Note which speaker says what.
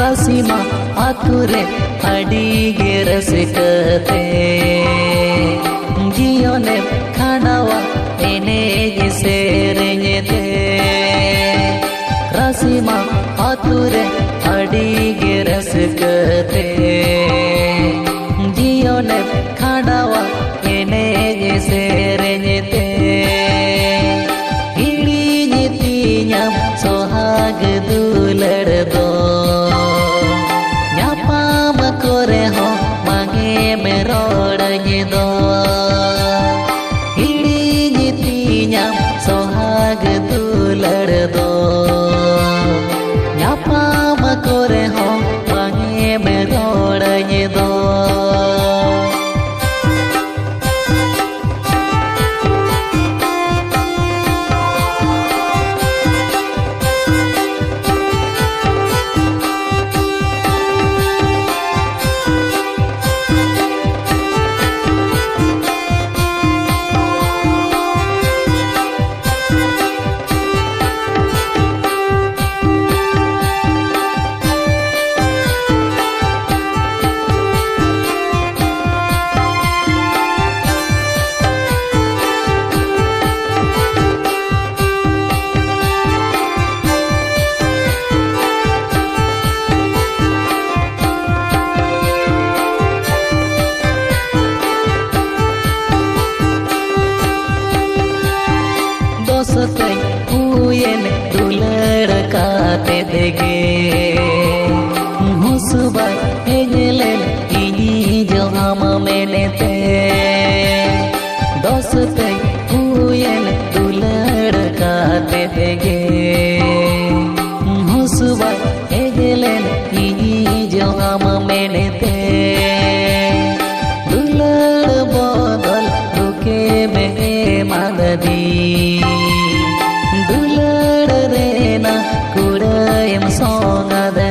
Speaker 1: रासीमा आतुरे अडिगे रसिकते जियोने खानावा एनेगे सेरेंगे रासीमा आतुरे अडिगे रसिकते जियोने खानावा एनेगे सेरेंगे सोहाग दुलड़ दो न्यापाम कोरे हो मांगे में रोड़े दो हिड़ी नीति न्याम सोहाग दुलड़ दो न्यापाम कोरे हो मांगे में रोड़े दो हुएन दुलड़ काते देगे हुसुबा हेजलेन इनी जो हम मेनेते दोस्ते हुएन दुलड़ काते देगे हुसुबा हेजलेन इनी जो हम मेनेते दुलड़ बदल रुके में मांगदी दुलड़ रेना कुड़ायम सोंगदे